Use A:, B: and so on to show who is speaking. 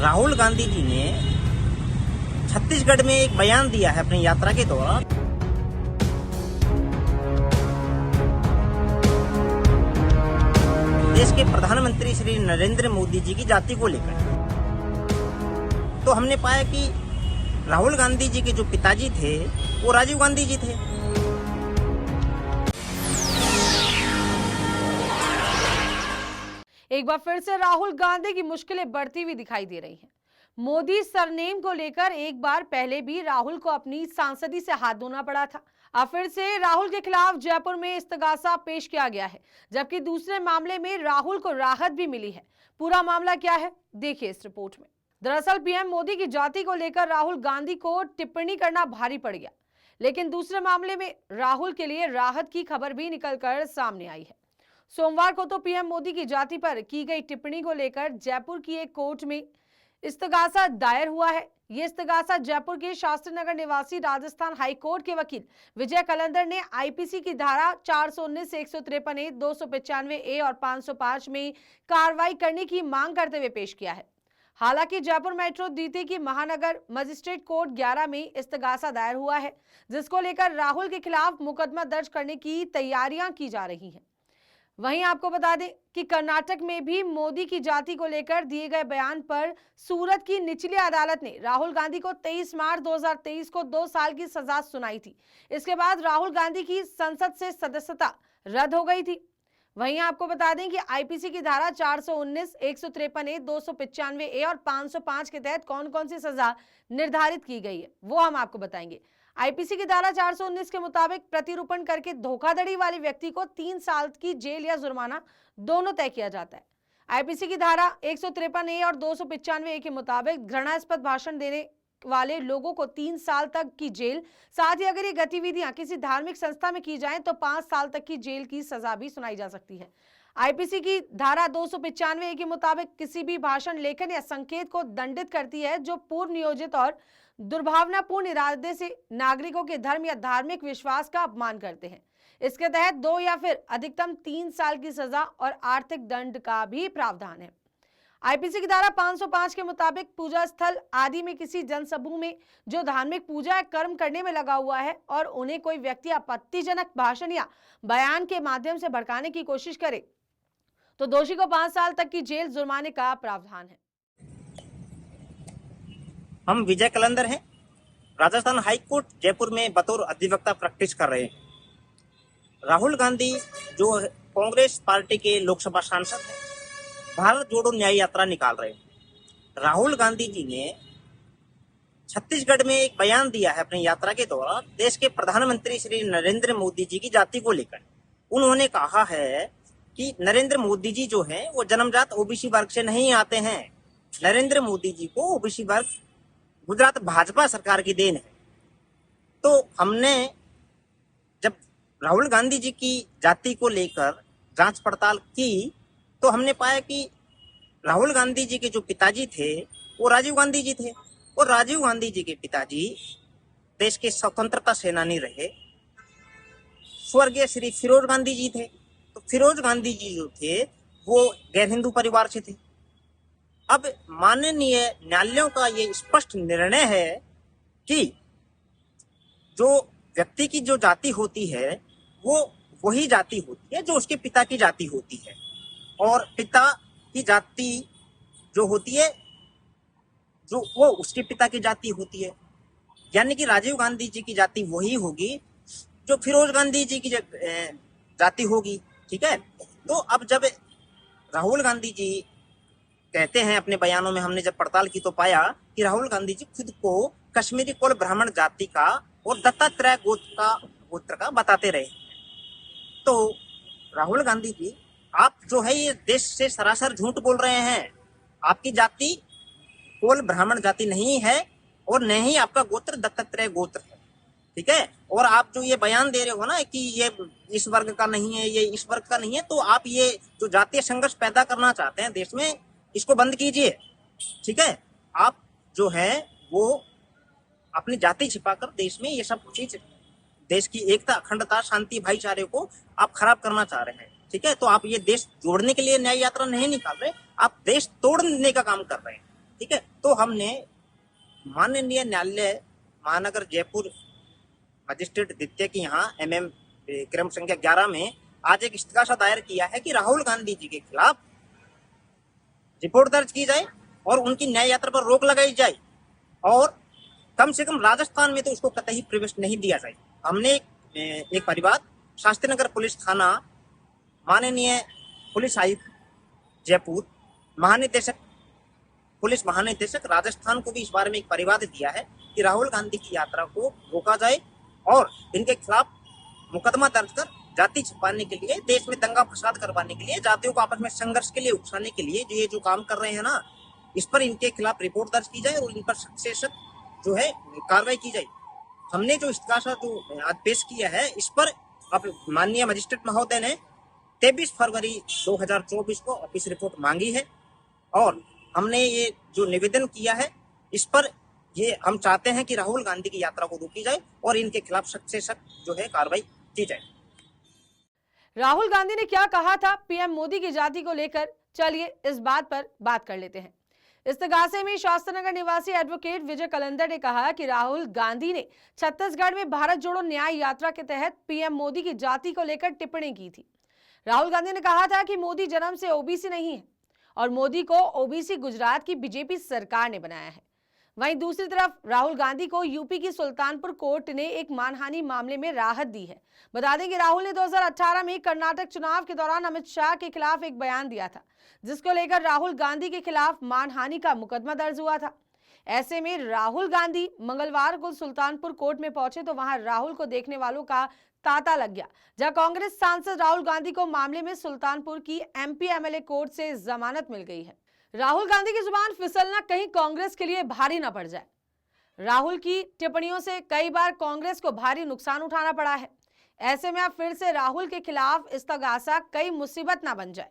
A: राहुल गांधी जी ने छत्तीसगढ़ में एक बयान दिया है अपनी यात्रा के दौरान। देश के प्रधानमंत्री श्री नरेंद्र मोदी जी की जाति को लेकर तो हमने पाया कि राहुल गांधी जी के जो पिताजी थे वो राजीव गांधी जी थे।
B: एक बार फिर से राहुल गांधी की मुश्किलें बढ़ती हुई दिखाई दे रही हैं। मोदी सरनेम को लेकर एक बार पहले भी राहुल को अपनी सांसदी से हाथ धोना पड़ा था। अब फिर से राहुल के खिलाफ जयपुर में इस्तगासा पेश किया गया है, जबकि दूसरे मामले में राहुल को राहत भी मिली है। पूरा मामला क्या है, देखिए इस रिपोर्ट में। दरअसल पीएम मोदी की जाति को लेकर राहुल गांधी को टिप्पणी करना भारी पड़ गया, लेकिन दूसरे मामले में राहुल के लिए राहत की खबर भी निकलकर सामने आई है। सोमवार को तो पीएम मोदी की जाति पर की गई टिप्पणी को लेकर जयपुर की एक कोर्ट में इस्तगासा दायर हुआ है। ये इस्तगासा जयपुर के शास्त्री नगर निवासी राजस्थान हाई कोर्ट के वकील विजय कलंदर ने आईपीसी की धारा 419, 153 ए, 295 ए और 505 में कार्रवाई करने की मांग करते हुए पेश किया है। हालांकि जयपुर मेट्रो द्वितीय की महानगर मजिस्ट्रेट कोर्ट 11 में इस्तगासा दायर हुआ है, जिसको लेकर राहुल के खिलाफ मुकदमा दर्ज करने की तैयारियां की जा रही हैं। वहीं आपको बता दें कि कर्नाटक में भी मोदी की जाति को लेकर दिए गए बयान पर सूरत की निचली अदालत ने राहुल गांधी को 23 मार्च 2023 को 2 साल की सजा सुनाई थी। इसके बाद राहुल गांधी की संसद से सदस्यता रद्द हो गई थी। वहीं आपको बता दें कि आईपीसी की धारा 419, 153 ए, 295 ए और 505 के तहत कौन कौन सी सजा निर्धारित की गई है वो हम आपको बताएंगे। आईपीसी की धारा 419 के मुताबिक प्रतिरूपण करके धोखाधड़ी वाले व्यक्ति को 3 साल की जेल या जुर्माना दोनों तय किया जाता है। आईपीसी की धारा 153 ए और 295 ए के मुताबिक घृणास्पद भाषण देने वाले लोगों को 3 साल तक की जेल, साथ ही अगर ये गतिविधियां किसी धार्मिक संस्था में की जाएं तो 5 साल तक की जेल की सजा भी सुनाई जा सकती है। आईपीसी की धारा 295 ए के मुताबिक किसी भी भाषण, लेखन या संकेत को दंडित करती है जो पूर्व नियोजित और दुर्भावनापूर्ण इरादे से नागरिकों के धर्म या धार्मिक विश्वास का अपमान करते हैं। इसके तहत 2 या फिर अधिकतम 3 साल की सजा और आर्थिक दंड का भी प्रावधान है। आईपीसी की धारा 505 के मुताबिक पूजा स्थल आदि में किसी जनसमूह में जो धार्मिक पूजा या कर्म करने में लगा हुआ है और उन्हें कोई व्यक्ति आपत्तिजनक भाषण या बयान के माध्यम से भड़काने की कोशिश करे तो दोषी को 5 साल तक की जेल, जुर्माने का प्रावधान है।
A: हम विजय कलंदर हैं, राजस्थान हाई कोर्ट जयपुर में बतौर अधिवक्ता प्रैक्टिस कर रहे हैं। राहुल गांधी जो कांग्रेस पार्टी के लोकसभा सांसद हैं, भारत जोड़ो न्याय यात्रा निकाल रहे हैं। राहुल गांधी जी ने छत्तीसगढ़ में एक बयान दिया है अपनी यात्रा के दौरान देश के प्रधानमंत्री श्री नरेंद्र मोदी जी की जाति को लेकर। उन्होंने कहा है कि नरेंद्र मोदी जी जो हैं वो जन्मजात ओबीसी वर्ग से नहीं आते हैं। नरेंद्र मोदी जी को ओबीसी वर्ग गुजरात भाजपा सरकार की देन है। तो हमने जब राहुल गांधी जी की जाति को लेकर जांच पड़ताल की तो हमने पाया कि राहुल गांधी जी के जो पिताजी थे वो राजीव गांधी जी थे और राजीव गांधी जी के पिताजी देश के स्वतंत्रता सेनानी रहे, स्वर्गीय श्री फिरोज गांधी जी थे। तो फिरोज गांधी जी जो थे वो गैर हिंदू परिवार से थे। अब माननीय न्यायालयों का ये स्पष्ट निर्णय है कि जो व्यक्ति की जो जाति होती है वो वही जाति होती है जो उसके पिता की जाति होती है, और पिता की जाति जो होती है जो वो उसके पिता की जाति होती है। यानी कि राजीव गांधी जी की जाति वही होगी जो फिरोज गांधी जी की जाति होगी। ठीक है। तो अब जब राहुल गांधी जी कहते हैं अपने बयानों में, हमने जब पड़ताल की तो पाया कि राहुल गांधी जी खुद को कश्मीरी कोल ब्राह्मण जाति का और दत्तात्रेय गोत्र का बताते रहे। तो राहुल गांधी जी, आप जो है ये देश से सरासर झूठ बोल रहे हैं। आपकी जाति कोल ब्राह्मण जाति नहीं है और न ही आपका गोत्र दत्तात्रेय गोत्र है। ठीक है। और आप जो ये बयान दे रहे हो ना कि ये इस वर्ग का नहीं है, ये इस वर्ग का नहीं है, तो आप ये जो जातीय संघर्ष पैदा करना चाहते हैं देश में, इसको बंद कीजिए। ठीक है। आप जो है वो अपनी जाति छिपाकर देश में ये सब चीज, देश की एकता, अखंडता, शांति, भाईचारे को आप खराब करना चाह रहे हैं। ठीक है। तो आप ये देश जोड़ने के लिए न्याय यात्रा नहीं निकाल रहे, आप देश तोड़ने का काम कर रहे हैं। ठीक है, तो हमने माननीय न्यायालय महानगर जयपुर मजिस्ट्रेट द्वितीय की यहाँ MM क्रम संख्या 11 में आज एक इस्तीगासा दायर किया है कि राहुल गांधी जी के खिलाफ रिपोर्ट दर्ज की जाए और उनकी न्याय यात्रा पर रोक लगाई जाए और कम से कम राजस्थान में तो उसको कतई प्रवेश नहीं दिया जाए। हमने एक परिवार शास्त्री नगर पुलिस थाना, माननीय पुलिस आयुक्त जयपुर, महानिदेशक पुलिस महानिदेशक राजस्थान को भी इस बारे में एक परिवाद दिया है कि राहुल गांधी की यात्रा को रोका जाए और इनके खिलाफ मुकदमा दर्ज कर जाति छिपाने के लिए, देश में दंगा फसाद करवाने के लिए, जातियों को आपस में संघर्ष के लिए उकसाने के लिए ये जो काम कर रहे हैं ना, इस पर इनके खिलाफ रिपोर्ट दर्ज की जाए और इन पर सख्त से सख्त जो है कार्रवाई की जाए। हमने जो इस्तीगासा जो आज पेश किया है, इस पर अब माननीय मजिस्ट्रेट महोदय ने 23 फरवरी 2024 को ऑफिस रिपोर्ट मांगी है और हमने ये जो निवेदन किया है, इस पर ये हम चाहते हैं कि राहुल गांधी की यात्रा को रोकी जाए और इनके खिलाफ सख्त से सख्त जो है कार्रवाई की जाए।
B: राहुल गांधी ने क्या कहा था पीएम मोदी की जाति को लेकर, चलिए इस बात पर बात कर लेते हैं। इस्तीगासे में शास्त्रीनगर निवासी एडवोकेट विजय कलंदर ने कहा कि राहुल गांधी ने छत्तीसगढ़ में भारत जोड़ो न्याय यात्रा के तहत पीएम मोदी की जाति को लेकर टिप्पणी की थी। राहुल गांधी ने कहा था कि मोदी जन्म से ओबीसी नहीं है और मोदी को ओबीसी गुजरात की बीजेपी सरकार ने बनाया है। वहीं दूसरी तरफ राहुल गांधी को यूपी की सुल्तानपुर कोर्ट ने एक मानहानि मामले में राहत दी है। बता दें कि राहुल ने 2018 में कर्नाटक चुनाव के दौरान अमित शाह के खिलाफ एक बयान दिया था, जिसको लेकर राहुल गांधी के खिलाफ मानहानि का मुकदमा दर्ज हुआ था। ऐसे में राहुल गांधी मंगलवार को सुल्तानपुर कोर्ट में पहुंचे तो वहां राहुल को देखने वालों का तांता लग गया, जहां कांग्रेस सांसद राहुल गांधी को मामले में सुल्तानपुर की MP MLA कोर्ट से जमानत मिल गई है। राहुल गांधी की जुबान फिसलना कहीं कांग्रेस के लिए भारी ना पड़ जाए। राहुल की टिप्पणियों से कई बार कांग्रेस को भारी नुकसान उठाना पड़ा है। ऐसे में अब फिर से राहुल के खिलाफ इस्तीगासा कई मुसीबत ना बन जाए।